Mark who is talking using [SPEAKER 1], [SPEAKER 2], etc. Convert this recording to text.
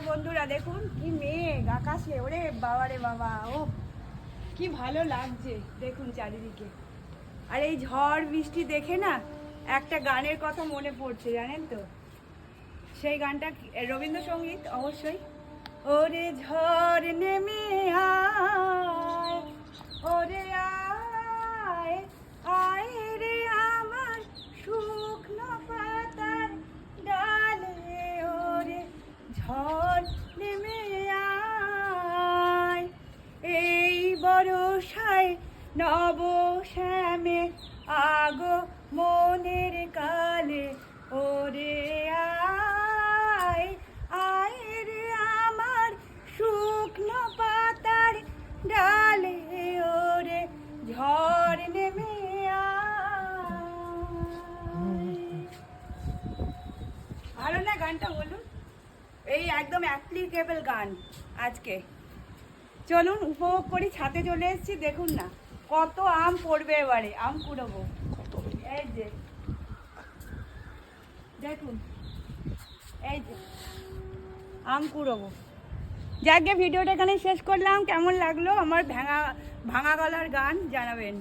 [SPEAKER 1] বন্ধুরা দেখুন কি মেঘ আকাশে, ওরে বাবা রে বাবা, ও কি ভালো লাগছে দেখুন চারিদিকে। আর এই ঝড় বৃষ্টি দেখে না একটা গানের কথা মনে পড়ছে, জানেন তো? সেই গানটা রবীন্দ্রসঙ্গীত অবশ্যই। ওরে ঝড় নেমে আয়, ওরে আয় আয় রে আমার শুকনো পাতার ডালে, ওরে ঝড় নেমে আয় এই বরষায় নব শ্যামে আগো মনের কালে, ওরে আয় আয় রে আমার শুকনো পাতার ডালে, ওরে ঝড় নেমে আয়। ভালো না গানটা বলুন? এই একদম অ্যাপ্লিকেবল গান আজকে। চলুন উপভোগ করি, ছাদে চলে এসেছি। দেখুন না কত আম পড়বে, এবারে আম কুড়াবো। এই যে দেখুন, এই যে আম কুড়াবো। যাকে ভিডিওটা এখানে শেষ করলাম। কেমন লাগলো আমার ভাঙা গলার গান জানাবেন।